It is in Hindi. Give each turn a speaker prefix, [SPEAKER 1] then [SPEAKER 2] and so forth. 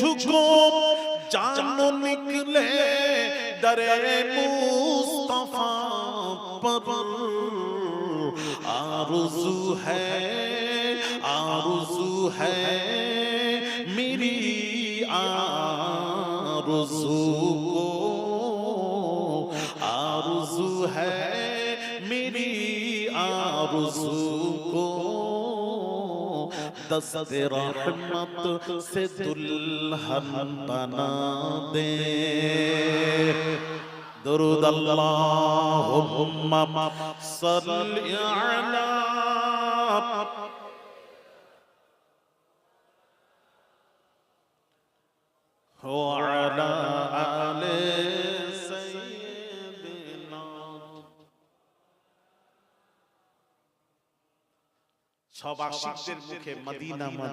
[SPEAKER 1] मुझको जान निकले दरे मुस्तफा पर आरज़ू है मेरी आरज़ू को आरज़ू है मेरी आरज़ू को दस्ते रहमत से दुल्हन बना दे दुरूद अल्लाहुम्मा सल्लि अला व अला आले सय्यिदिना। सब आशिकদের মুখে মদিনা মদিনা।